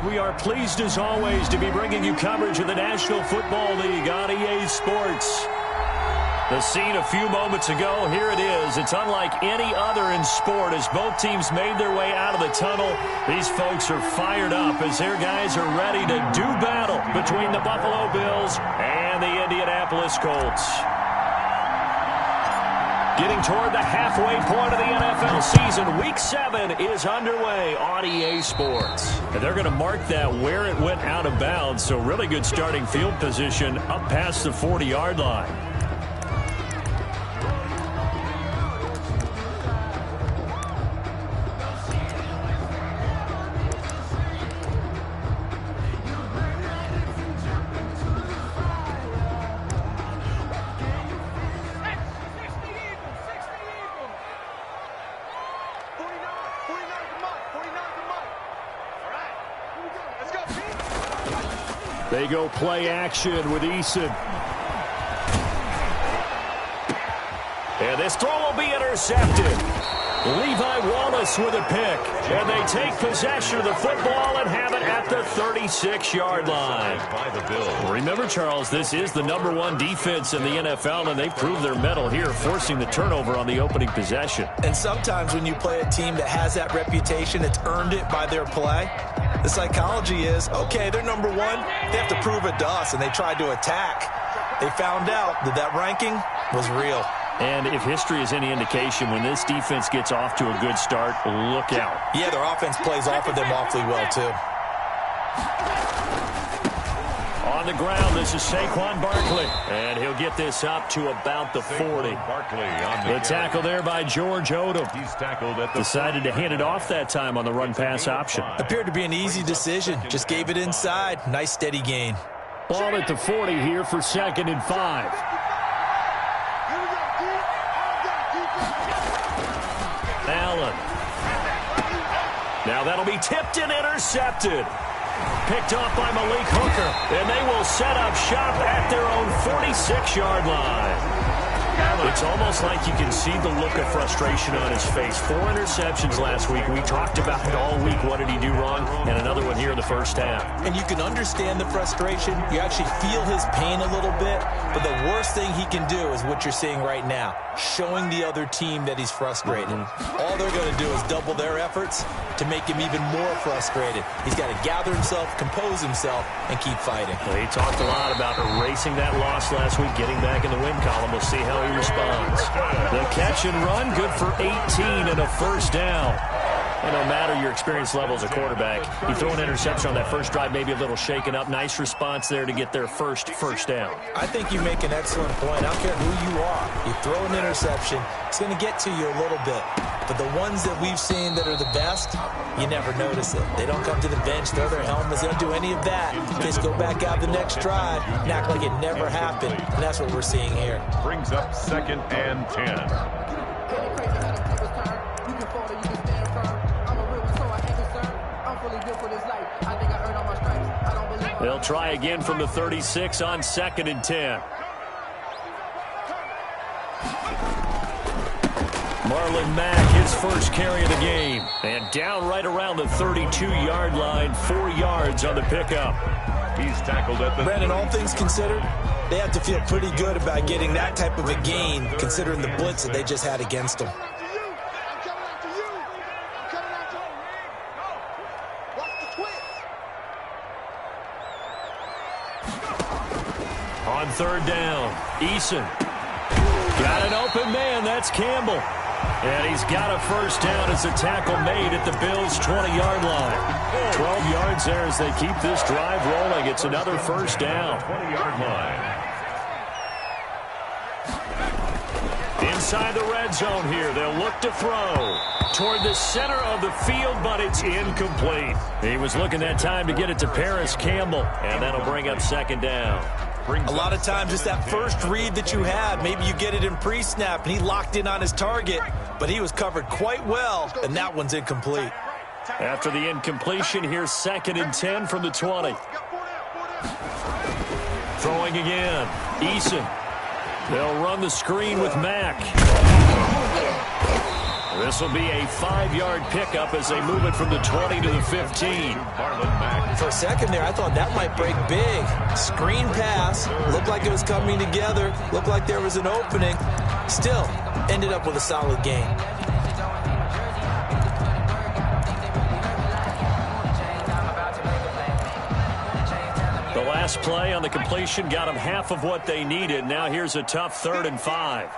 we are pleased as always to be bringing you coverage of the National Football League on EA Sports. The scene a few moments ago, here it is. It's unlike any other in sport as both teams made their way out of the tunnel. These folks are fired up as their guys are ready to do battle between the Buffalo Bills and the Indianapolis Colts. Getting toward the halfway point of the NFL season, Week 7 is underway on EA Sports. And they're going to mark that where it went out of bounds, so really good starting field position up past the 40-yard line. They go play action with Eason. And this throw will be intercepted. Levi Wallace with a pick. And they take possession of the football and have it at the 36-yard line. Remember, Charles, this is the #1 defense in the NFL, and they proved their mettle here, forcing the turnover on the opening possession. And sometimes when you play a team that has that reputation, it's earned it by their play. The psychology is, okay, they're #1. They have to prove it to us, and they tried to attack. They found out that that ranking was real. And if history is any indication, when this defense gets off to a good start, look out. Yeah, their offense plays off of them awfully well, too. On the ground, this is Saquon Barkley. And he'll get this up to about the 40. The tackle there by George Odom. He's tackled at the decided to hand it off that time on the run-pass option. Appeared to be an easy decision. Just gave it inside. Nice, steady gain. Ball at the 40 here for 2nd and 5. Allen. Now that'll be tipped and intercepted. Picked off by Malik Hooker. And they will set up shop at their own 46-yard line. It's almost like you can see the look of frustration on his face. 4 interceptions last week. We talked about it all week. What did he do wrong? And another one here in the first half. And you can understand the frustration. You actually feel his pain a little bit. But the worst thing he can do is what you're seeing right now, showing the other team that he's frustrated. All they're going to do is double their efforts to make him even more frustrated. He's got to gather himself, compose himself, and keep fighting. Well, he talked a lot about erasing that loss last week, getting back in the win column. We'll see how he responds. The catch and run, good for 18 and a first down. And no matter your experience level as a quarterback, you throw an interception on that first drive, maybe a little shaken up. Nice response there to get their first down. I think you make an excellent point. I don't care who you are. You throw an interception, it's going to get to you a little bit. But the ones that we've seen that are the best, you never notice it. They don't come to the bench, throw their helmets. They don't do any of that. They just go back out the next drive and act like it never happened. And that's what we're seeing here. Brings up 2nd and 10. They'll try again from the 36 on 2nd and 10. Marlon Mack, his first carry of the game. And down right around the 32-yard line, 4 yards on the pickup. He's tackled at the... Brandon, all things considered, they have to feel pretty good about getting that type of a gain, considering the blitz that they just had against them. On 3rd down, Eason. Got an open man, that's Campbell. And he's got a first down as a tackle made at the Bills' 20-yard line. 12 yards there as they keep this drive rolling. It's another first down. 20-yard line. Inside the red zone here, they'll look to throw toward the center of the field, but it's incomplete. He was looking that time to get it to Paris Campbell, and that'll bring up 2nd down. A lot of times it's that first read that you had. Maybe you get it in pre-snap, and he locked in on his target, but he was covered quite well, and that one's incomplete. After the incompletion, here's 2nd and 10 from the 20. Throwing again, Eason. They'll run the screen with Mack. This will be a 5-yard pickup as they move it from the 20 to the 15. For a second there, I thought that might break big. Screen pass. Looked like it was coming together. Looked like there was an opening. Still, ended up with a solid gain. The last play on the completion got them half of what they needed. Now here's a tough 3rd and 5.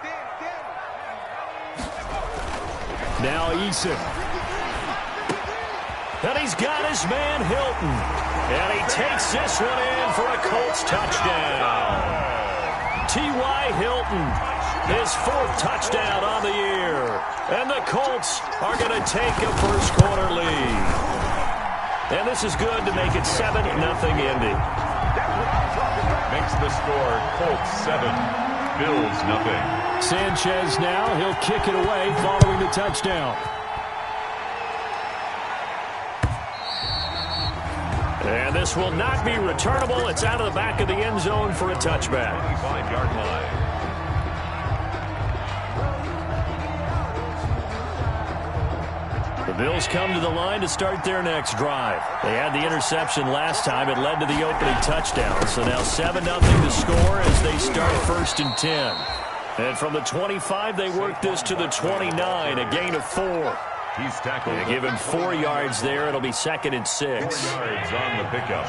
Now Eason. And he's got his man Hilton. And he takes this one in for a Colts touchdown. T.Y. Hilton, his 4th touchdown on the year. And the Colts are going to take a first-quarter lead. And this is good to make it 7-0 Indy. Makes the score Colts 7, Bills 0. Sanchez now, he'll kick it away following the touchdown. And this will not be returnable. It's out of the back of the end zone for a touchback. 25-yard line. The Bills come to the line to start their next drive. They had the interception last time. It led to the opening touchdown. So now 7-0 to score as they start 1st and 10. And from the 25, they work this to the 29, a gain of 4. He's tackled. They give him 4 yards there. It'll be 2nd and 6. 4 yards on the pickup.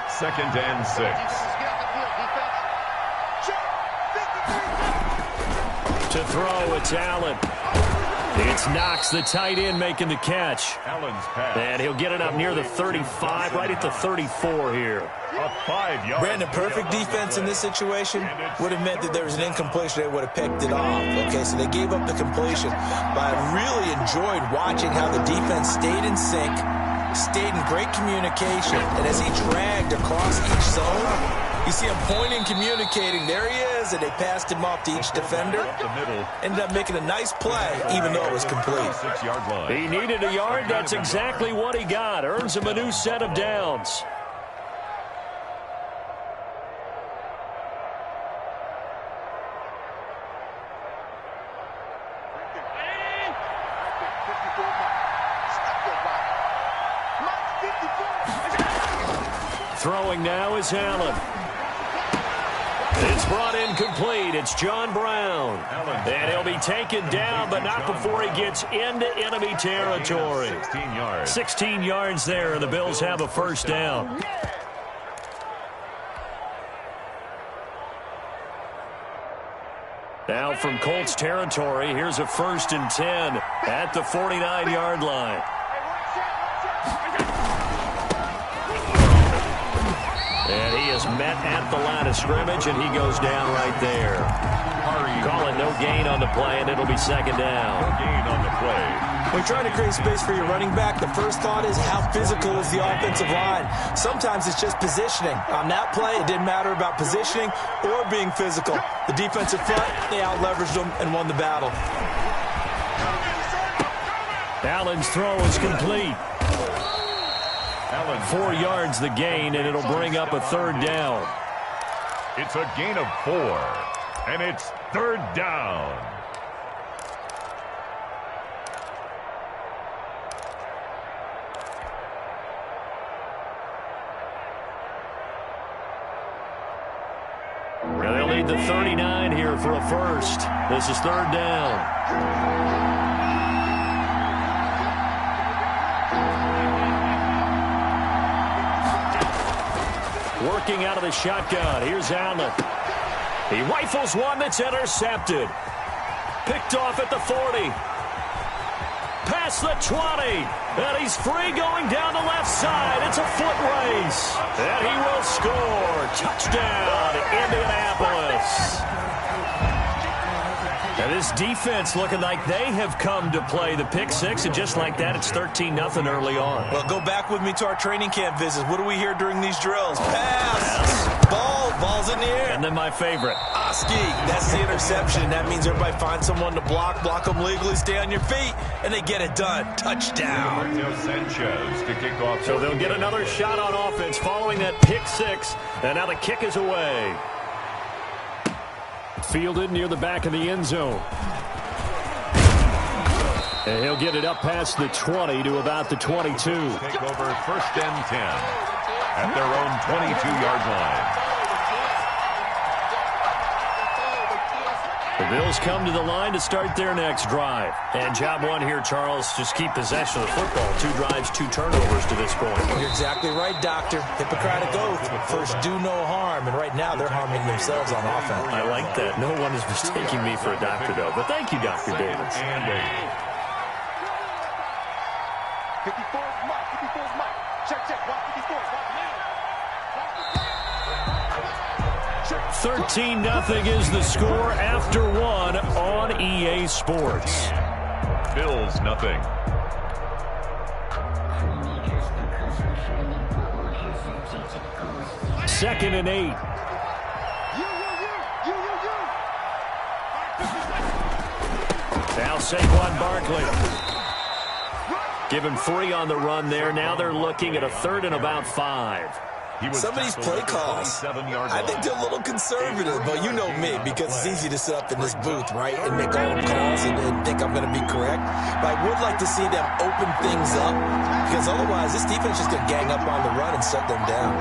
2nd and 6. To throw, it's Allen. It's Knox, the tight end, making the catch. Allen's pass. And he'll get it up near the 35, right at the 34 here. A 5-yard. Brandon, perfect defense in this situation would have meant that there was an incompletion. They would have picked it off. Okay, so they gave up the completion. But I really enjoyed watching how the defense stayed in sync, stayed in great communication. And as he dragged across each zone, you see him pointing, communicating. There he is, and they passed him off to each defender. The middle. Ended up making a nice play, even though it was complete. 6-yard line. He needed a yard. That's exactly what he got. Earns him a new set of downs. Throwing now is Allen. It's brought in complete. It's John Brown. And he'll be taken down, but not before he gets into enemy territory. 16 yards. 16 yards there, and the Bills have a first down. Now from Colts territory, here's a 1st and 10 at the 49-yard line. And he is met at the line of scrimmage, and he goes down right there. Calling no gain on the play, and it'll be 2nd down. No gain on the play. When you're trying to create space for your running back, the first thought is how physical is the offensive line. Sometimes it's just positioning. On that play, it didn't matter about positioning or being physical. The defensive front, they out-leveraged them and won the battle. Allen's throw is complete. 4 yards the gain, and it'll bring up a 3rd down. It's a gain of 4, and it's 3rd down. And they'll need the 39 here for a first. This is 3rd down. Working out of the shotgun. Here's Allen. He rifles one that's intercepted. Picked off at the 40. Past the 20. And he's free going down the left side. It's a foot race. And he will score. Touchdown, Indianapolis. And this defense looking like they have come to play the pick six, and just like that, it's 13-0 early on. Well, go back with me to our training camp visits. What do we hear during these drills? Pass. Ball's in the air. And then my favorite. Oski. That's the interception. That means everybody finds someone to block them legally, stay on your feet, and they get it done. Touchdown. Sanchez to kick off. So they'll get another shot on offense following that pick six, and now the kick is away. Fielded near the back of the end zone. And he'll get it up past the 20 to about the 22. Take over 1st and 10 at their own 22-yard line. The Bills come to the line to start their next drive. And job one here, Charles, just keep possession of the football. 2 drives, 2 turnovers to this point. You're exactly right, Doctor. Hippocratic oath. First, do no harm. And right now, they're harming themselves on offense. I like that. No one is mistaking me for a doctor, though. But thank you, Dr. Davis. And 54's Mike. 54's Mike. Check, check. Watch 54. Watch now. 13-0 is the score after 1 on EA Sports. Bills, nothing. Second and 8. Now Saquon Barkley. Give him 3 on the run there. Now they're looking at a 3rd and about 5. Some of these play calls, I think they're a little conservative, but you know me, because it's easy to sit up in this booth, right, and make all the calls and think I'm going to be correct. But I would like to see them open things up, because otherwise this defense is just going to gang up on the run and shut them down.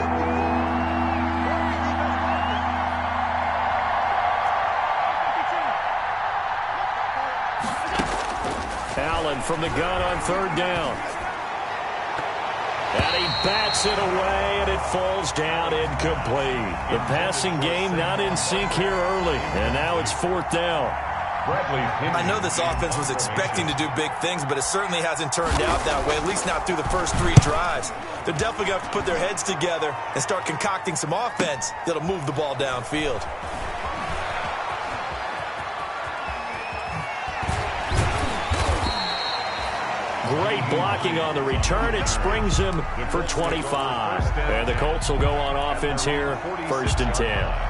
Allen from the gun on 3rd down. And he bats it away, and it falls down incomplete. The passing game not in sync here early, and now it's 4th down. I know this offense was expecting to do big things, but it certainly hasn't turned out that way, at least not through the first 3 drives. They're definitely going to have to put their heads together and start concocting some offense that'll move the ball downfield. Great blocking on the return. It springs him for 25. And the Colts will go on offense here, 1st and 10.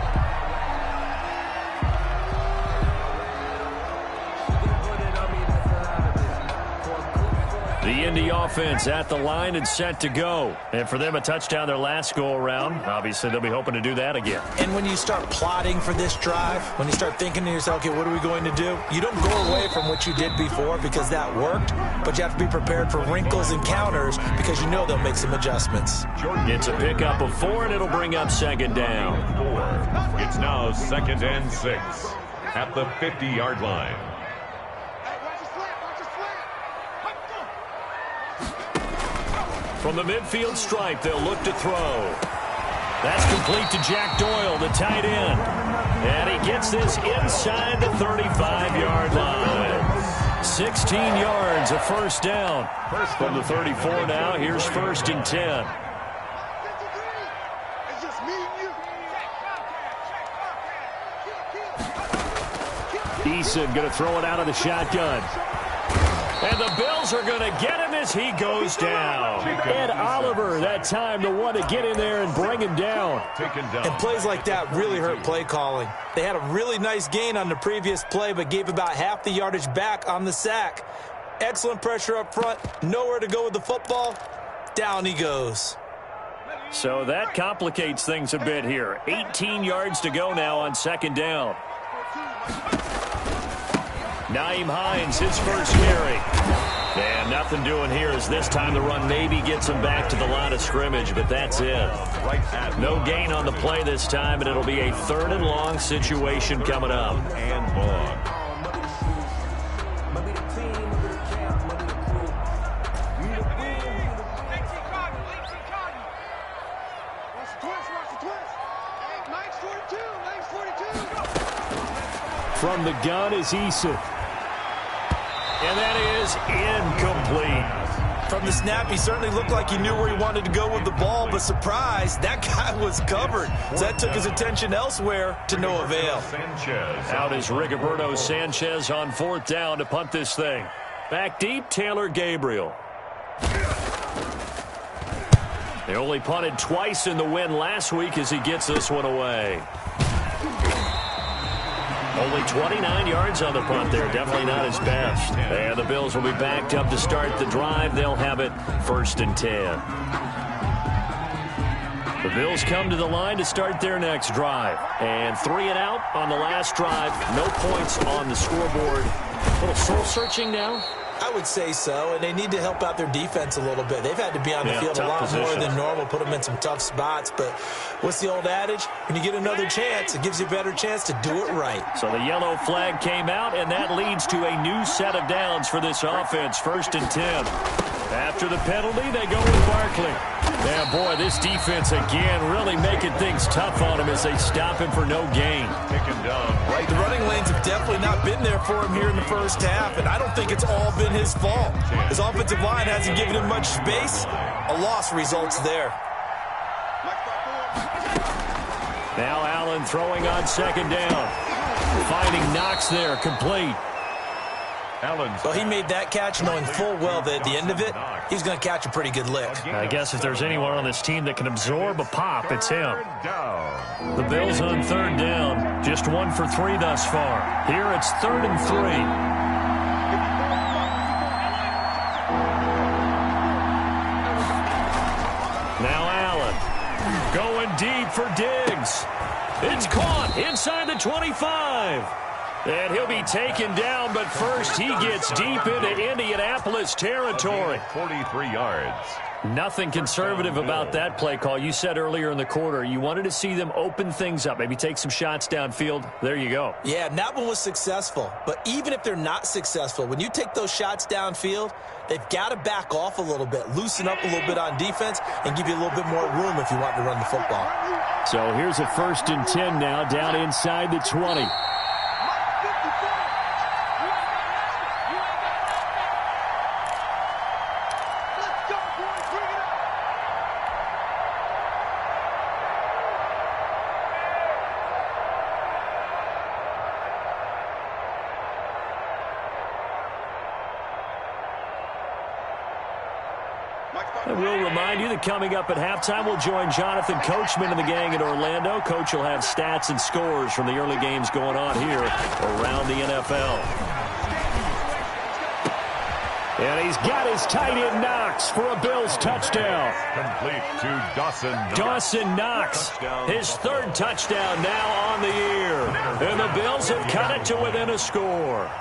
The Indy offense at the line and set to go. And for them, a touchdown their last go-around. Obviously, they'll be hoping to do that again. And when you start plotting for this drive, when you start thinking to yourself, okay, what are we going to do? You don't go away from what you did before because that worked, but you have to be prepared for wrinkles and counters because you know they'll make some adjustments. It's a pickup of 4, and it'll bring up 2nd down. 4. It's now 2nd and 6 at the 50-yard line. From the midfield stripe, they'll look to throw. That's complete to Jack Doyle, the tight end. And he gets this inside the 35-yard line. 16 yards, a 1st down. From the 34 now, here's 1st and 10. Eason going to throw it out of the shotgun. And the Bills are going to get him as he goes down. Ed Oliver, that time, the one to get in there and bring him down. And plays like that really hurt play calling. They had a really nice gain on the previous play, but gave about half the yardage back on the sack. Excellent pressure up front. Nowhere to go with the football. Down he goes. So that complicates things a bit here. 18 yards to go now on 2nd down. Nyheim Hines, his first carry. And nothing doing here as this time the run maybe gets him back to the line of scrimmage, but that's it. No gain on the play this time, and it'll be a 3rd and long situation coming up. And long. From the gun is Eason. And that is incomplete. From the snap, he certainly looked like he knew where he wanted to go with the ball, but surprise, that guy was covered. So that took his attention elsewhere to no avail. Out is Rigoberto Sanchez on 4th down to punt this thing. Back deep, Taylor Gabriel. They only punted twice in the win last week as he gets this one away. Only 29 yards on the punt there. Definitely not his best. And the Bills will be backed up to start the drive. They'll have it 1st and 10. The Bills come to the line to start their next drive. And 3 and out on the last drive. No points on the scoreboard. A little soul-searching now. I would say so, and they need to help out their defense a little bit. They've had to be on the field a lot more than normal, put them in some tough spots. But what's the old adage? When you get another chance, it gives you a better chance to do it right. So the yellow flag came out, and that leads to a new set of downs for this offense. 1st and 10. After the penalty, they go with Barkley. Yeah, boy, this defense again really making things tough on him as they stop him for no gain. Taken down right. The running lanes have definitely not been there for him here in the first half, and I don't think it's all been his fault. His offensive line hasn't given him much space. A loss results there. Now Allen throwing on 2nd down. Finding Knox there, complete. Well, he made that catch knowing full well that at the end of it, he's going to catch a pretty good lick. I guess if there's anyone on this team that can absorb a pop, it's him. The Bills on 3rd down. Just 1 for 3 thus far. Here it's 3rd and 3. Now Allen. Going deep for Diggs. It's caught inside the 25. And he'll be taken down, but first he gets deep into Indianapolis territory. 43 yards. Nothing conservative about that play call. You said earlier in the quarter you wanted to see them open things up, maybe take some shots downfield. There you go. Yeah, and that one was successful. But even if they're not successful, when you take those shots downfield, they've got to back off a little bit, loosen up a little bit on defense, and give you a little bit more room if you want to run the football. So here's a 1st and 10 now, down inside the 20. And we'll remind you that coming up at halftime, we'll join Jonathan Coachman and the gang in Orlando. Coach will have stats and scores from the early games going on here around the NFL. And he's got his tight end Knox for a Bills touchdown. Complete to Dawson. Dawson Knox, his 3rd touchdown now on the year. And the Bills have cut it to within a score.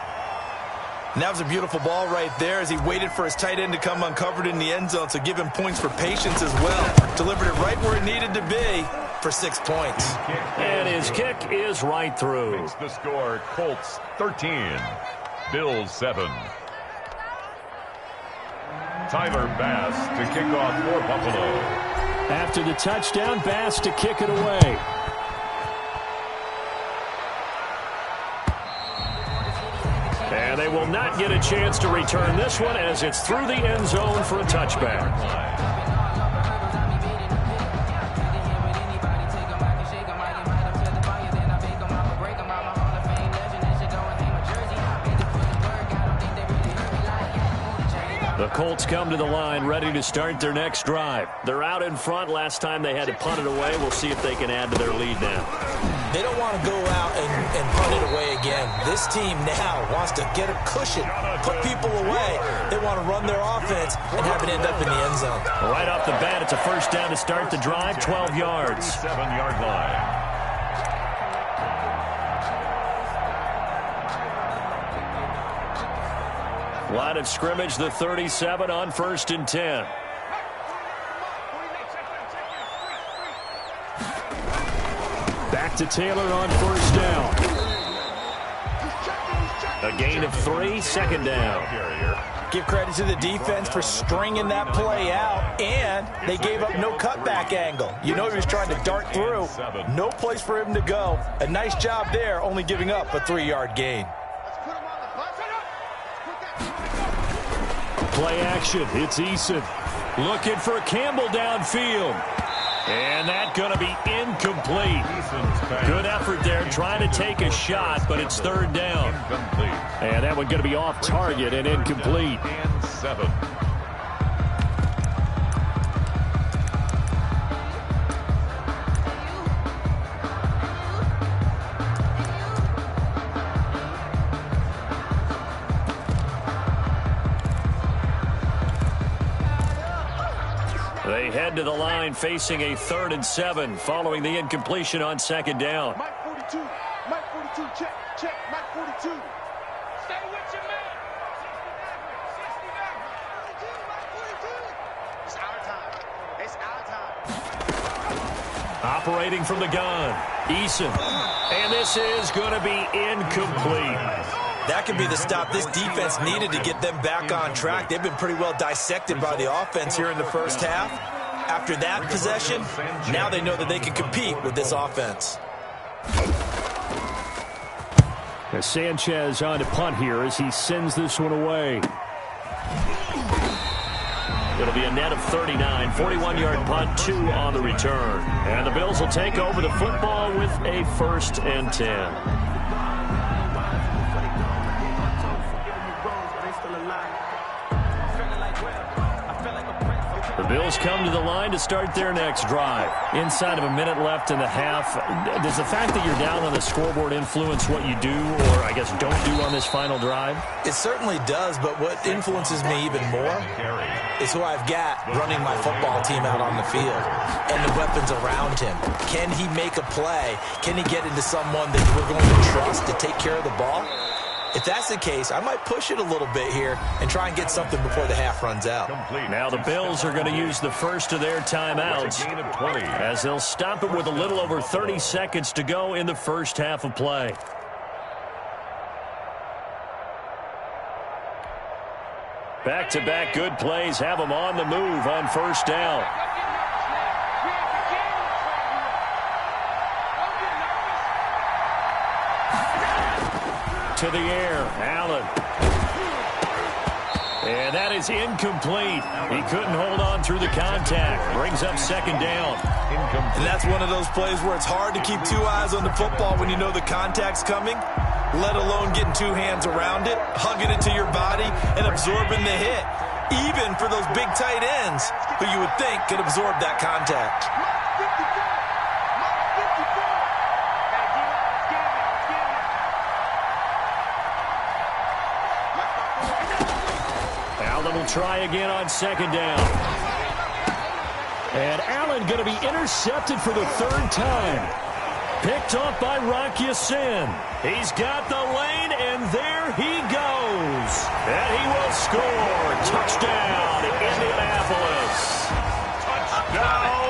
And that was a beautiful ball right there as he waited for his tight end to come uncovered in the end zone, so give him points for patience as well. Delivered it right where it needed to be for 6 points. And his kick is right through. Makes the score Colts 13, Bills 7. Tyler Bass to kick off for Buffalo. After the touchdown, Bass to kick it away. And they will not get a chance to return this one as it's through the end zone for a touchback. The Colts come to the line ready to start their next drive. They're out in front. Last time they had to punt it away. We'll see if they can add to their lead now. They don't want to go out and punt it away again. This team now wants to get a cushion, put people away. They want to run their offense and have it end up in the end zone. Right off the bat, it's a 1st down to start the drive, 12 yards. 7-yard line. Line of scrimmage, the 37 on 1st and 10. Back to Taylor on 1st down. A gain of 3, 2nd down. Give credit to the defense for stringing that play out, and they gave up no cutback angle. You know he was trying to dart through. No place for him to go. A nice job there, only giving up a 3-yard gain. Play action. It's Eason. Looking for Campbell downfield. And that's going to be incomplete. Good effort there trying to take a shot, but it's 3rd down. And that one going to be off target and incomplete. And 7. They head to the line facing a 3rd and 7 following the incompletion on 2nd down. Mike 42, Mike 42, check, Mike 42. Stay with your man. Operating from the gun, Eason. And this is going to be incomplete. That could be the stop this defense needed to get them back on track. They've been pretty well dissected by the offense here in the first half. After that possession, now they know that they can compete with this offense. As Sanchez on to punt here as he sends this one away. It'll be a net of 39, 41-yard punt, 2 on the return. And the Bills will take over the football with a 1st and 10. The Bills come to the line to start their next drive. Inside of a minute left in the half, does the fact that you're down on the scoreboard influence what you do, or I guess don't do on this final drive? It certainly does, but what influences me even more is who I've got running my football team out on the field and the weapons around him. Can he make a play? Can he get into someone that we're going to trust to take care of the ball? If that's the case, I might push it a little bit here and try and get something before the half runs out. Now the Bills are going to use the first of their timeouts as they'll stop it with a little over 30 seconds to go in the first half of play. Back-to-back good plays have them on the move on first down. To the air, Allen. And that is incomplete. He couldn't hold on through the contact. Brings up 2nd down. And that's one of those plays where it's hard to keep 2 eyes on the football when you know the contact's coming, let alone getting 2 hands around it, hugging it to your body, and absorbing the hit. Even for those big tight ends who you would think could absorb that contact. Allen will try again on 2nd down. And Allen going to be intercepted for the 3rd time. Picked off by Rocky Sin. He's got the lane, and there he goes. And he will score. Touchdown, Indianapolis. Touchdown.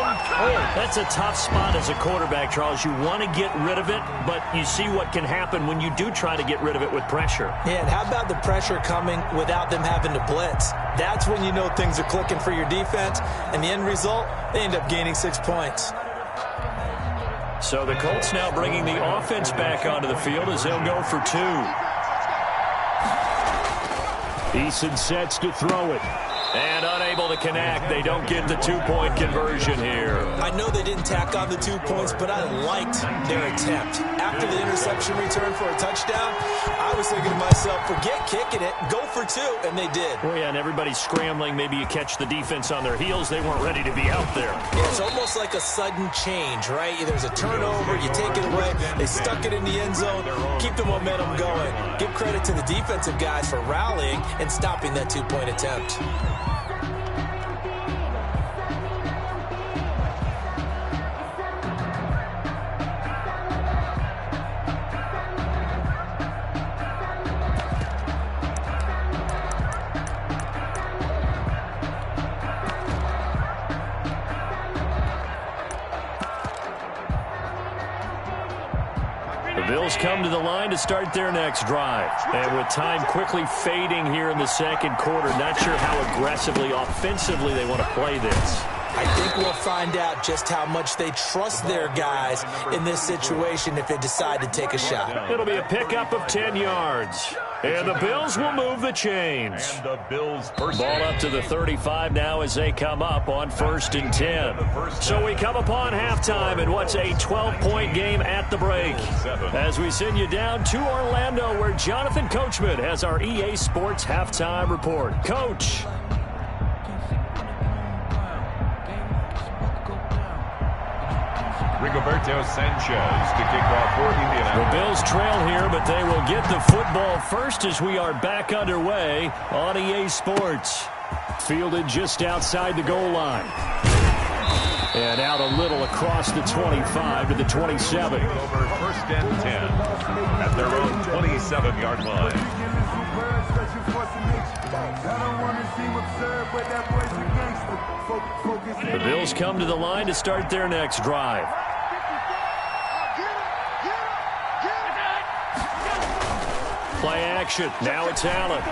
Oh, that's a tough spot as a quarterback, Charles. You want to get rid of it, but you see what can happen when you do try to get rid of it with pressure. Yeah, and how about the pressure coming without them having to blitz? That's when you know things are clicking for your defense, and the end result, they end up gaining 6 points. So the Colts now bringing the offense back onto the field as they'll go for 2. Eason sets to throw it. And unable to connect. They don't get the 2-point conversion here. I know they didn't tack on the 2 points, but I liked their attempt. After the interception return for a touchdown, I was thinking to myself, forget kicking it, go for 2, and they did. Well, yeah, and everybody's scrambling. Maybe you catch the defense on their heels. They weren't ready to be out there. Yeah, it's almost like a sudden change, right? There's a turnover, you take it away, they stuck it in the end zone, keep the momentum going. Give credit to the defensive guys for rallying and stopping that 2-point attempt. Bills come to the line to start their next drive. And with time quickly fading here in the 2nd quarter, not sure how aggressively, offensively they want to play this. I think we'll find out just how much they trust their guys in this situation if they decide to take a shot. It'll be a pickup of 10 yards. And the Bills will move the chains. And the Bills first ball up to the 35 now as they come up on 1st and 10. So we come upon halftime in what's a 12-point game at the break. As we send you down to Orlando where Jonathan Coachman has our EA Sports halftime report. Coach. Rigoberto Sanchez to kick off for Indianapolis. The Bills trail here, but they will get the football first as we are back underway on EA Sports. Fielded just outside the goal line. And out a little across the 25 to the 27. Over 1st and 10 at their own 27-yard line. The Bills come to the line to start their next drive. Play action. Now it's Allen.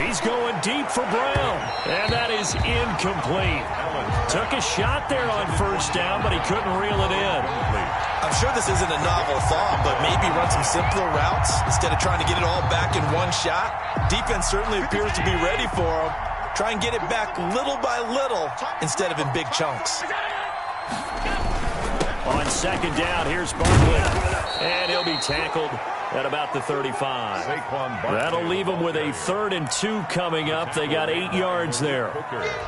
He's going deep for Brown. And that is incomplete. Took a shot there on first down, but he couldn't reel it in. I'm sure this isn't a novel thought, but maybe run some simpler routes instead of trying to get it all back in one shot. Defense certainly appears to be ready for him. Try and get it back little by little instead of in big chunks. On second down, here's Barkley. And he'll be tackled at about the 35. That'll leave them with a 3rd and 2 coming up. They got 8 yards there.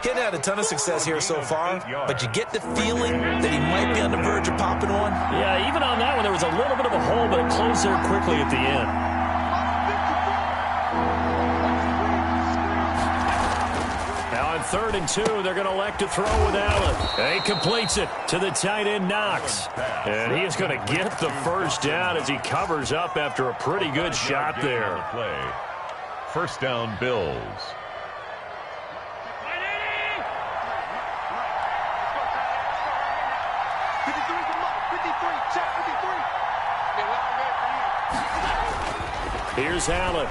He hadn't had a ton of success here so far, but you get the feeling that he might be on the verge of popping one. Yeah, even on that one, there was a little bit of a hole, but it closed there quickly at the end. Now on 3rd and 2, they're going to elect to throw with Allen. He completes it to the tight end, Knox. And he is going to get the first down as he covers up after a pretty good shot there. First down, Bills. Here's Allen.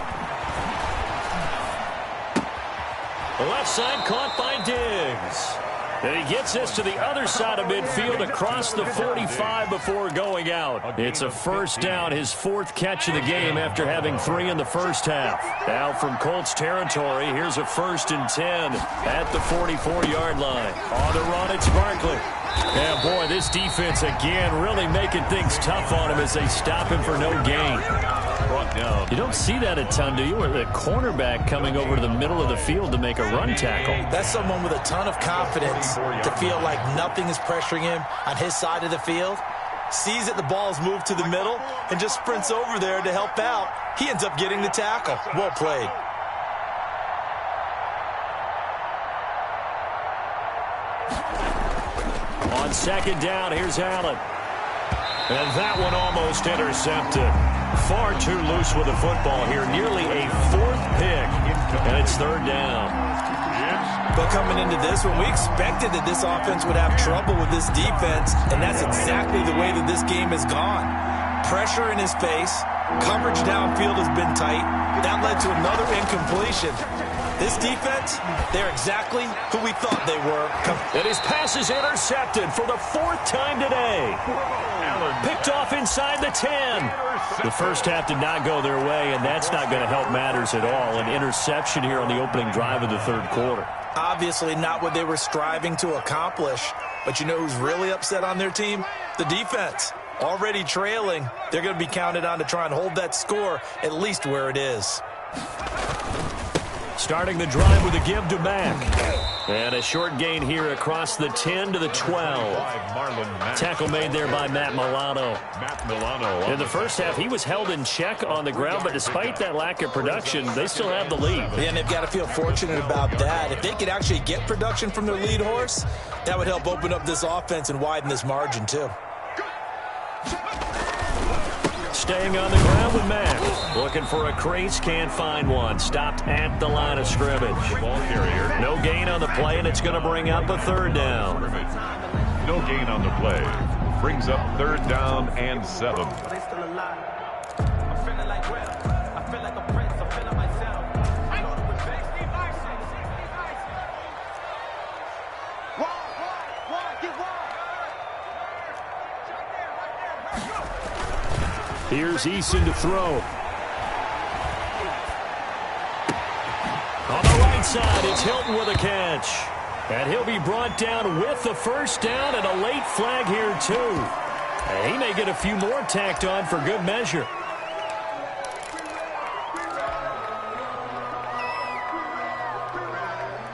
The left side caught by Diggs. And he gets this to the other side of midfield across the 45 before going out. It's a first down, his 4th catch of the game after having 3 in the first half. Now from Colts territory, here's a 1st and 10 at the 44-yard line. On the run, it's Barkley. Yeah, boy, this defense again really making things tough on him as they stop him for no gain. You don't see that a ton, do you? Or the cornerback coming over to the middle of the field to make a run tackle. That's someone with a ton of confidence to feel like nothing is pressuring him on his side of the field. Sees that the ball's moved to the middle and just sprints over there to help out. He ends up getting the tackle. Well played. On second down, here's Allen. And that one almost intercepted. Far too loose with the football here. Nearly a 4th pick. And it's 3rd down. But coming into this one, we expected that this offense would have trouble with this defense. And that's exactly the way that this game has gone. Pressure in his face. Coverage downfield has been tight. That led to another incompletion. This defense, they're exactly who we thought they were. And his pass is intercepted for the 4th time today. Picked off inside the 10. The first half did not go their way, and that's not going to help matters at all. An interception here on the opening drive of the 3rd quarter. Obviously not what they were striving to accomplish. But you know who's really upset on their team? The defense. Already trailing, they're going to be counted on to try and hold that score at least where it is. Starting the drive with a give to Mack. And a short gain here across the 10 to the 12. Tackle made there by Matt Milano. In the first half, he was held in check on the ground, but despite that lack of production, they still have the lead. Yeah, and they've got to feel fortunate about that. If they could actually get production from their lead horse, that would help open up this offense and widen this margin, too. Staying on the ground with Mack. Looking for a crease, can't find one. Stopped at the line of scrimmage. No gain on the play, and it's going to bring up a 3rd down. No gain on the play. Brings up 3rd down and 7. Here's Eason to throw. On the right side, it's Hilton with a catch. And he'll be brought down with the first down and a late flag here, too. And he may get a few more tacked on for good measure.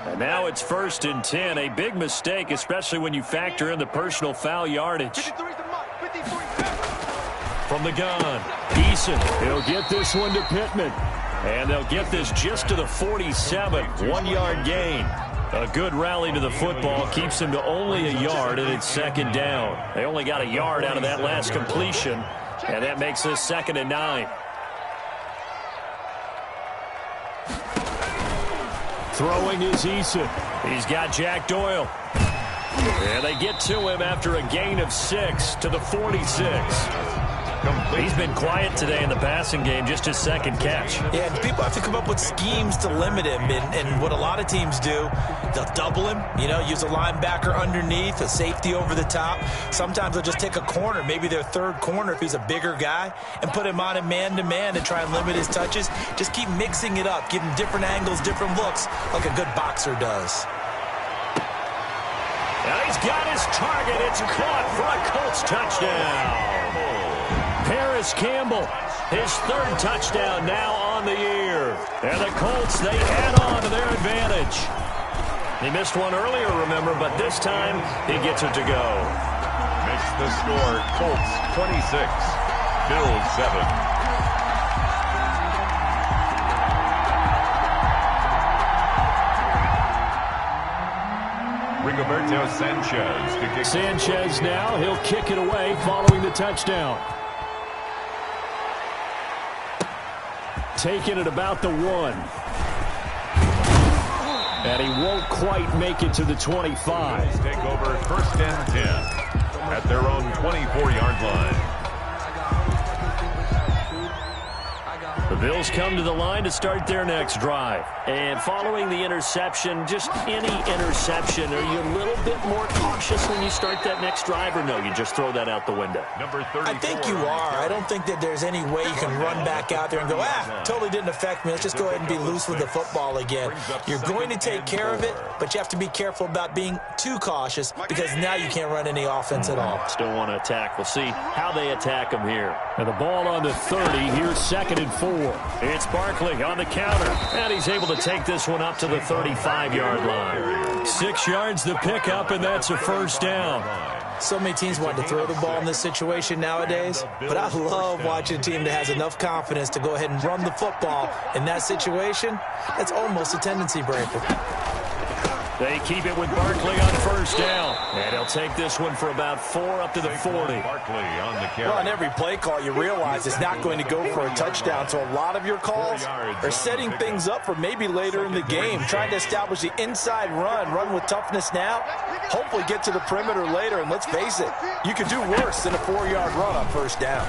And now it's 1st and 10. A big mistake, especially when you factor in the personal foul yardage. From the gun, Eason, he'll get this one to Pittman. And they'll get this just to the 47, 1-yard gain. A good rally to the football keeps him to only a yard, and it's 2nd down. They only got a yard out of that last completion, and that makes this 2nd and 9. Throwing is Eason. He's got Jack Doyle. And they get to him after a gain of 6 to the 46. He's been quiet today in the passing game, just his second catch. Yeah, and people have to come up with schemes to limit him. And what a lot of teams do, they'll double him, use a linebacker underneath, a safety over the top. Sometimes they'll just take a corner, maybe their third corner if he's a bigger guy, and put him on a man-to-man and try and limit his touches. Just keep mixing it up, give him different angles, different looks, like a good boxer does. And he's got his target. It's caught for a Colts touchdown. Paris Campbell, his third touchdown now on the year. And the Colts, they add on to their advantage. He missed one earlier, remember, but this time he gets it to go. Makes the score Colts 26, Bills 7. Rigoberto Sanchez to kick. Sanchez now, he'll kick it away following the touchdown. Taking it about the 1. And he won't quite make it to the 25. Take over 1st and 10 at their own 24-yard line. The Bills come to the line to start their next drive. And following the interception, just any interception, are you a little bit more cautious when you start that next drive, or no, you just throw that out the window? Number 34. I think you are. I don't think that there's any way you can run back out there and go, totally didn't affect me. Let's just go ahead and be loose with the football again. You're going to take care of it, but you have to be careful about being too cautious because now you can't run any offense at all. Still want to attack. We'll see how they attack them here. And the ball on the 30. Here's 2nd and 4. It's Barkley on the counter, and he's able to take this one up to the 35-yard line. 6 yards the pickup, and that's a first down. So many teams want to throw the ball in this situation nowadays, but I love watching a team that has enough confidence to go ahead and run the football. In that situation, that's almost a tendency breaker. They keep it with Barkley on first down. And he'll take this one for about 4 up to the 40. Barkley on the carry. Well, on every play call, you realize it's not going to go for a touchdown. So a lot of your calls are setting things up for maybe later in the game, trying to establish the inside run with toughness now, hopefully get to the perimeter later. And let's face it, you could do worse than a 4-yard run on first down.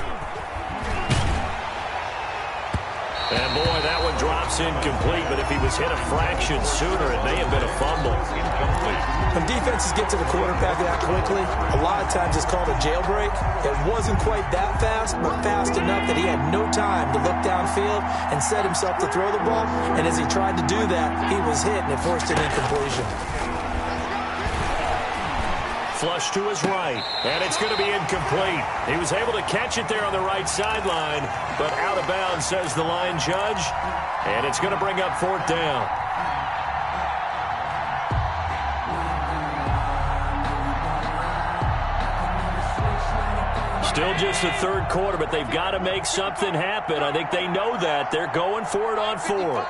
And boy, that one drops incomplete, but if he was hit a fraction sooner, it may have been a fumble. Incomplete. When defenses get to the quarterback that quickly, a lot of times it's called a jailbreak. It wasn't quite that fast, but fast enough that he had no time to look downfield and set himself to throw the ball. And as he tried to do that, he was hit and it forced an incompletion. Flush to his right, and it's going to be incomplete. He was able to catch it there on the right sideline, but out of bounds, says the line judge, and it's going to bring up 4th down. Still just the 3rd quarter, but they've got to make something happen. I think they know that. They're going for it on 4th.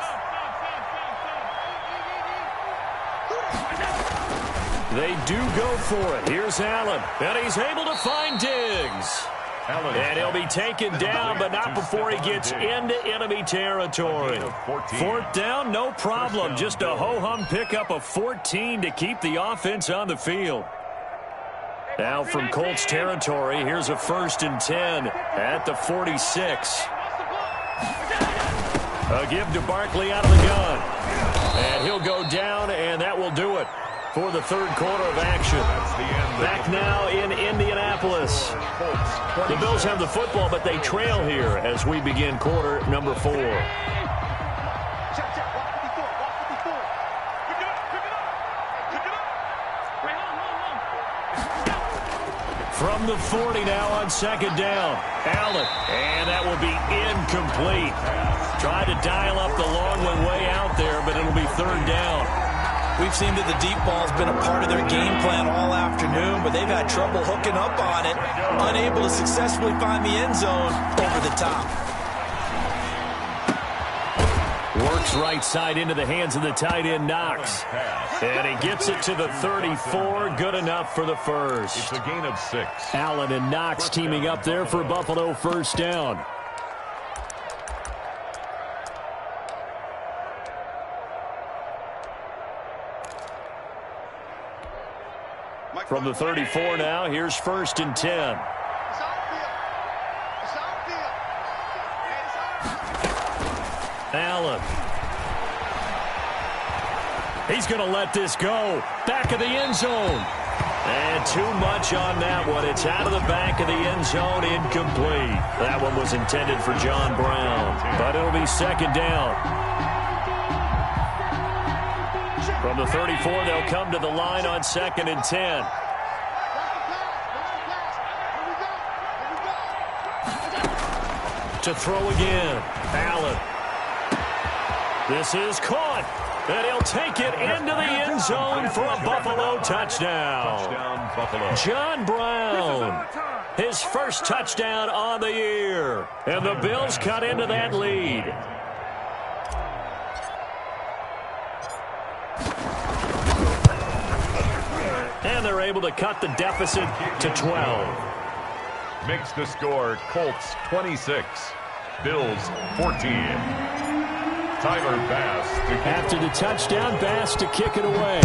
They do go for it. Here's Allen, and he's able to find Diggs. And he'll be taken down, but not before he gets into enemy territory. 4th down, no problem. Just a ho-hum pickup of 14 to keep the offense on the field. Now from Colts territory, here's a 1st and 10 at the 46. A give to Barkley out of the gun. And he'll go down, and that will do it for the 3rd quarter of action. Back now in Indianapolis. The Bills have the football, but they trail here as we begin quarter number 4. From the 40 now on 2nd down. Allen, and that will be incomplete. Tried to dial up the long one way out there, but it'll be 3rd down. We've seen that the deep ball's been a part of their game plan all afternoon, but they've had trouble hooking up on it, unable to successfully find the end zone over the top. Works right side into the hands of the tight end, Knox. And he gets it to the 34. Good enough for the first. It's a gain of 6. Allen and Knox teaming up there for Buffalo first down. From the 34 now, here's 1st and 10. Allen. He's going to let this go. Back of the end zone. And too much on that one. It's out of the back of the end zone, incomplete. That one was intended for John Brown, but it'll be 2nd down. From the 34, they'll come to the line on 2nd and 10. To throw again. Allen. This is caught. And he'll take it into the end zone for a Buffalo touchdown. Buffalo. John Brown, his first touchdown on the year. And the Bills cut into that lead. And they're able to cut the deficit to 12. Makes the score Colts 26, Bills 14. Tyler Bass. After the touchdown, Bass to kick it away.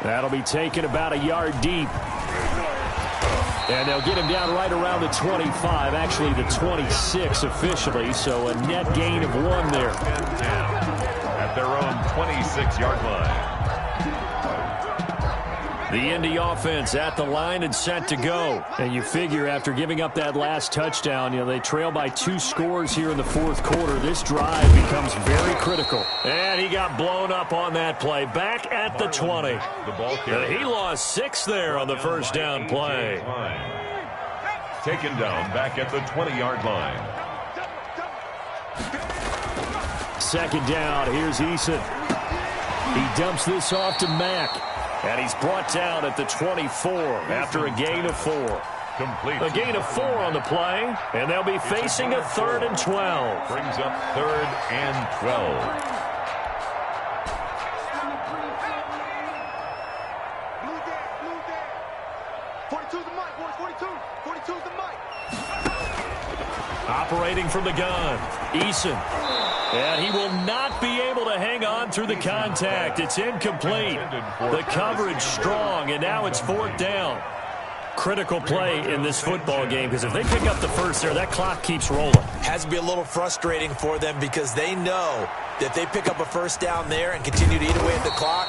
That'll be taken about a yard deep. And they'll get him down right around the 25, actually the 26 officially, so a net gain of 1 there. At their own 26-yard line. The Indy offense at the line and set to go. And you figure after giving up that last touchdown, they trail by 2 scores here in the 4th quarter. This drive becomes very critical. And he got blown up on that play. Back at the 20. And he lost 6 there on the 1st down play. Taken down back at the 20-yard line. 2nd down. Here's Eason. He dumps this off to Mack. And he's brought down at the 24 after a gain of 4. Complete. A gain of 4 on the play, and they'll be facing a 3rd and 12. Brings up 3rd and 12. Blue dead. 42's the mic, boys. 42's the mic. Operating from the gun, Eason. And he will not be able to hang on through the contact. It's incomplete. The coverage strong, and now it's 4th down. Critical play in this football game, because if they pick up the first there, that clock keeps rolling. Has to be a little frustrating for them because they know that if they pick up a 1st down there and continue to eat away at the clock,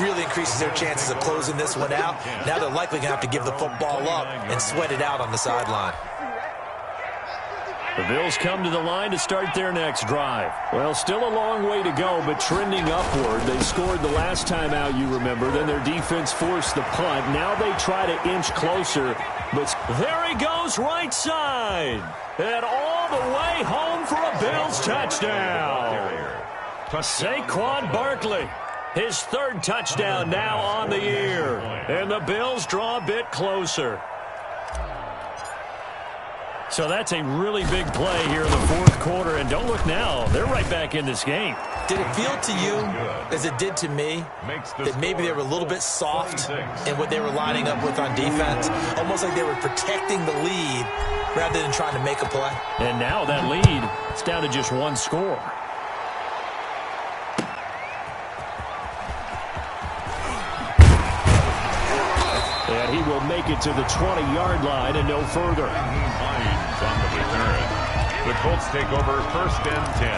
really increases their chances of closing this one out. Now they're likely going to have to give the football up and sweat it out on the sideline. The Bills come to the line to start their next drive. Well, still a long way to go, but trending upward. They scored the last time out, you remember. Then their defense forced the punt. Now they try to inch closer. But there he goes, right side. And all the way home for a Bills touchdown. Saquon Barkley, his 3rd touchdown now on the year. And the Bills draw a bit closer. So that's a really big play here in the 4th quarter. And don't look now, they're right back in this game. Did it feel to you, as it did to me, that maybe they were a little bit soft in what they were lining up with on defense? Almost like they were protecting the lead rather than trying to make a play. And now that lead, it's down to just 1 score. And he will make it to the 20-yard line and no further. On the return. The Colts take over 1st and 10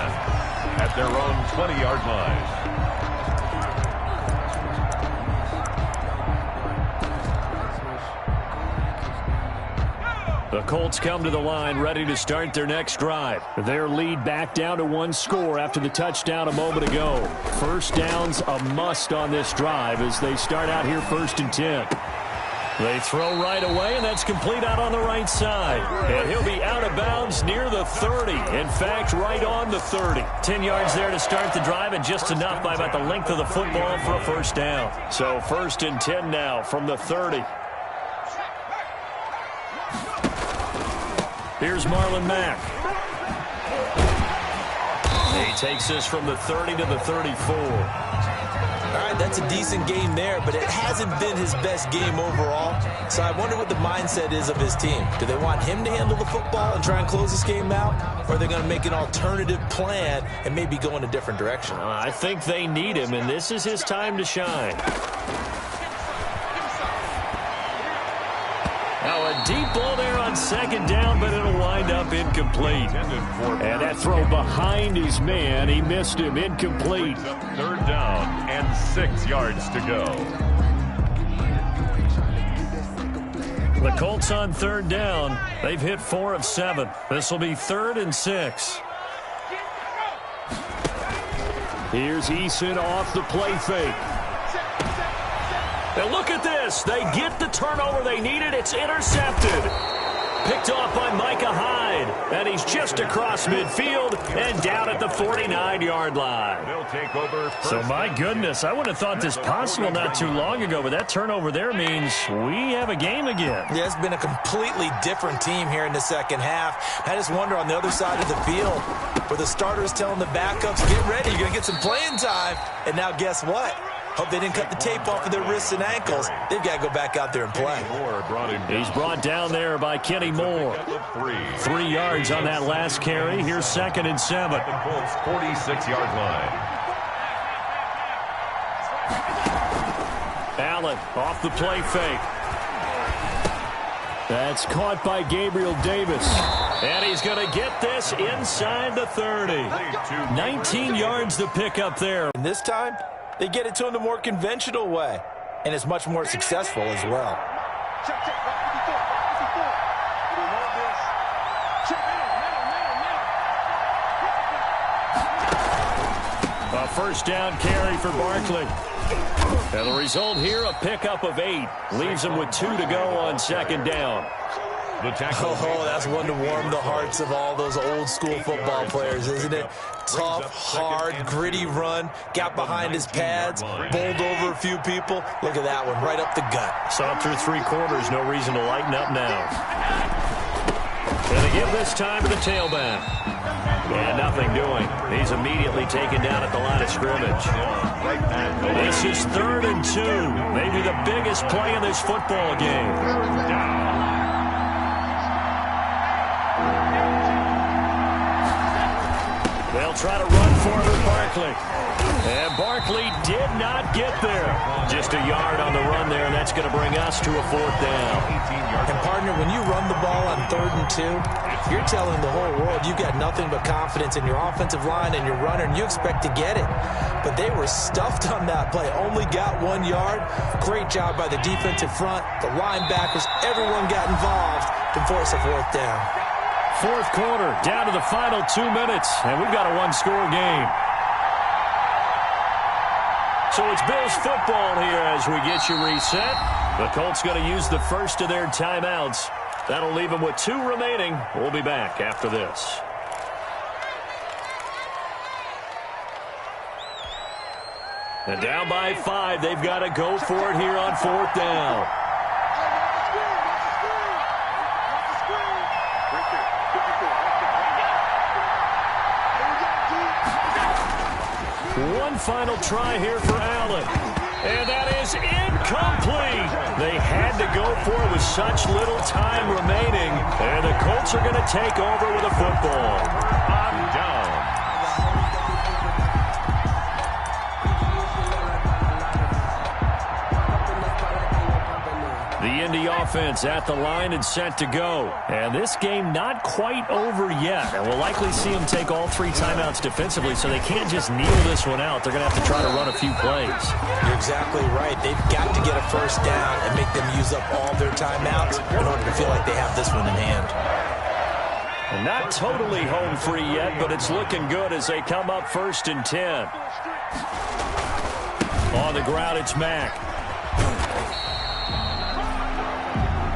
at their own 20-yard line. The Colts come to the line ready to start their next drive. Their lead back down to 1 score after the touchdown a moment ago. 1st down's a must on this drive as they start out here 1st and 10. They throw right away, and that's complete out on the right side. And he'll be out of bounds near the 30. In fact, right on the 30. 10 yards there to start the drive, and just enough by about the length of the football for a 1st down. So 1st and 10 now from the 30. Here's Marlon Mack. He takes this from the 30 to the 34. All right, That's a decent game there, but it hasn't been his best game overall. So I wonder what the mindset is of his team. Do they want him to handle the football and try and close this game out? Or are they going to make an alternative plan and maybe go in a different direction? I think they need him, and this is his time to shine. Now a deep ball there on second down, but it'll wind up incomplete. And that throw behind his man, he missed him, incomplete. Third down and 6 yards to go. The Colts on third down. They've hit 4 of 7. This will be 3rd and 6. Here's Eason off the play fake. Now look at this. They get the turnover they needed. It's intercepted. Picked off by Micah Hyde. And he's just across midfield and down at the 49-yard line. They'll take over. So my goodness, I wouldn't have thought this possible not too long ago, but that turnover there means we have a game again. Yeah, it's been a completely different team here in the second half. I just wonder on the other side of the field where the starters telling the backups, get ready, you're going to get some playing time. And now guess what? Hope they didn't cut the tape off of their wrists and ankles. They've got to go back out there and play. He's brought down there by Kenny Moore. 3 yards on that last carry. Here's 2nd and 7. The Colts 46-yard line. Allen off the play fake. That's caught by Gabriel Davis. And he's going to get this inside the 30. 19 yards to pick up there. And this time, they get it to him the more conventional way. And it's much more successful as well. A first down carry for Barkley. And the result here, a pickup of 8. Leaves him with 2 to go on second down. Oh, that's one to warm the hearts of all those old school football players, isn't it? Tough, hard, gritty run. Got behind his pads, bowled over a few people. Look at that one, right up the gut. Saw through 3 quarters, no reason to lighten up now. And they give this time to the tailback. And nothing doing. He's immediately taken down at the line of scrimmage. This is 3rd and 2. Maybe the biggest play in this football game. They'll try to run for it with Barkley. And Barkley did not get there. Just a yard on the run there, and that's going to bring us to a 4th down. And, partner, when you run the ball on 3rd and 2, you're telling the whole world you've got nothing but confidence in your offensive line and your runner, and you expect to get it. But they were stuffed on that play. Only got 1 yard. Great job by the defensive front, the linebackers. Everyone got involved to force a 4th down. 4th quarter, down to the final 2 minutes, and we've got a 1-score game. So it's Bills football here as we get you reset. The Colts going to use the first of their timeouts. That'll leave them with 2 remaining. We'll be back after this. And down by 5, they've got to go for it here on 4th down. One final try here for Allen. And that is incomplete. They had to go for it with such little time remaining. And the Colts are going to take over with a football. On down. The Indy offense at the line and set to go. And this game not quite over yet. And we'll likely see them take all 3 timeouts defensively, so they can't just kneel this one out. They're going to have to try to run a few plays. You're exactly right. They've got to get a first down and make them use up all their timeouts in order to feel like they have this one in hand. And not totally home free yet, but it's looking good as they come up 1st and 10. On the ground, it's Mack.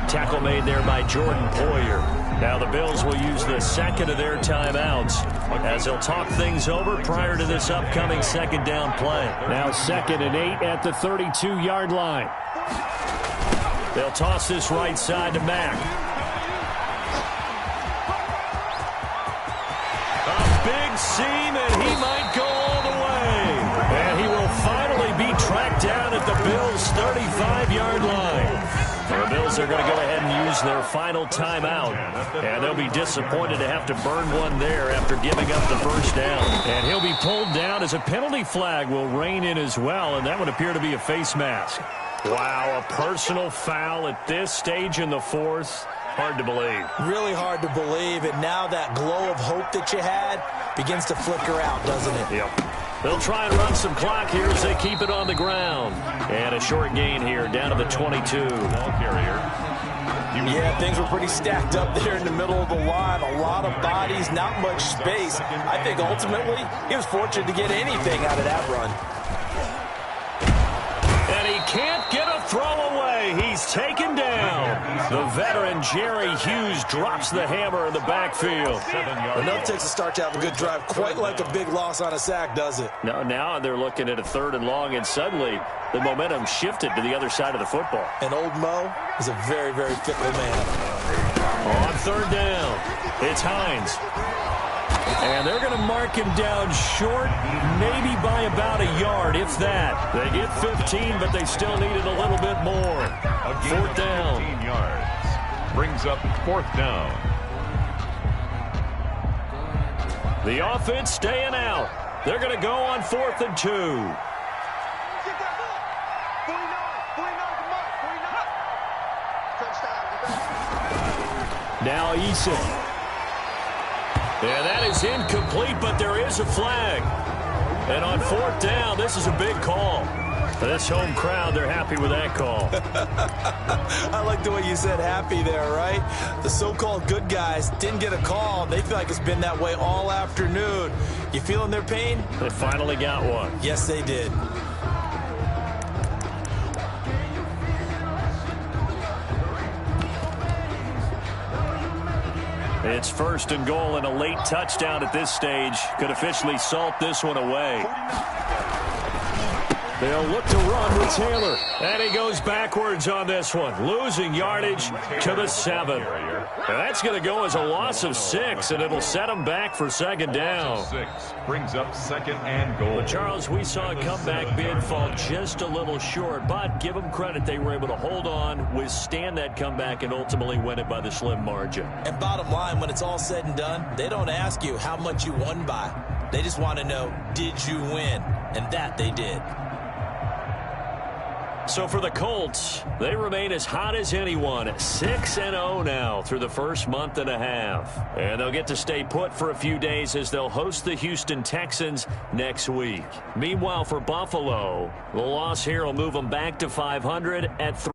Tackle made there by Jordan Poyer. Now the Bills will use the 2nd of their timeouts as they'll talk things over prior to this upcoming 2nd down play. Now 2nd and 8 at the 32-yard line. They'll toss this right side to Mack. A big seam, and he might go all the way. And he will finally be tracked Colts are going to go ahead and use their final timeout. And they'll be disappointed to have to burn one there after giving up the first down. And he'll be pulled down as a penalty flag will rein in as well, and that would appear to be a face mask. Wow, a personal foul at this stage in the fourth. Hard to believe. Really hard to believe, and now that glow of hope that you had begins to flicker out, doesn't it? Yep. They'll try and run some clock here as they keep it on the ground. And a short gain here, down to the 22. Ball carrier. Yeah, things were pretty stacked up there in the middle of the line. A lot of bodies, not much space. I think ultimately he was fortunate to get anything out of that run. And he can't get a throw away. He's taken down. The veteran Jerry Hughes drops the hammer in the backfield. Enough takes a start to have a good drive. Quite like a big loss on a sack, does it? No, now they're looking at a 3rd and long, and suddenly the momentum shifted to the other side of the football. And old Mo is a very, very fickle man. On 3rd down, it's Hines. And they're going to mark him down short, maybe by about a yard, if that. They get 15, but they still needed a little bit more. 4th down. 15 yards. Brings up 4th down. The offense staying out. They're going to go on 4th and 2. Now Eason. And that is incomplete, but there is a flag. And on 4th down, this is a big call. This home crowd, they're happy with that call. I like the way you said happy there, right? The so-called good guys didn't get a call. They feel like it's been that way all afternoon. You feeling their pain? They finally got one. Yes, they did. It's 1st and goal, and a late touchdown at this stage could officially salt this one away. They'll look to run with Taylor. And he goes backwards on this one, losing yardage to the 7. And that's going to go as a loss of 6, and it'll set him back for 2nd down. 6 brings up 2nd and goal. But Charles, we saw a comeback bid fall just a little short, but give them credit, they were able to hold on, withstand that comeback, and ultimately win it by the slim margin. And bottom line, when it's all said and done, they don't ask you how much you won by. They just want to know, did you win? And that they did. So for the Colts, they remain as hot as anyone, 6-0 now through the first month and a half. And they'll get to stay put for a few days as they'll host the Houston Texans next week. Meanwhile, for Buffalo, the loss here will move them back to 500 at 3.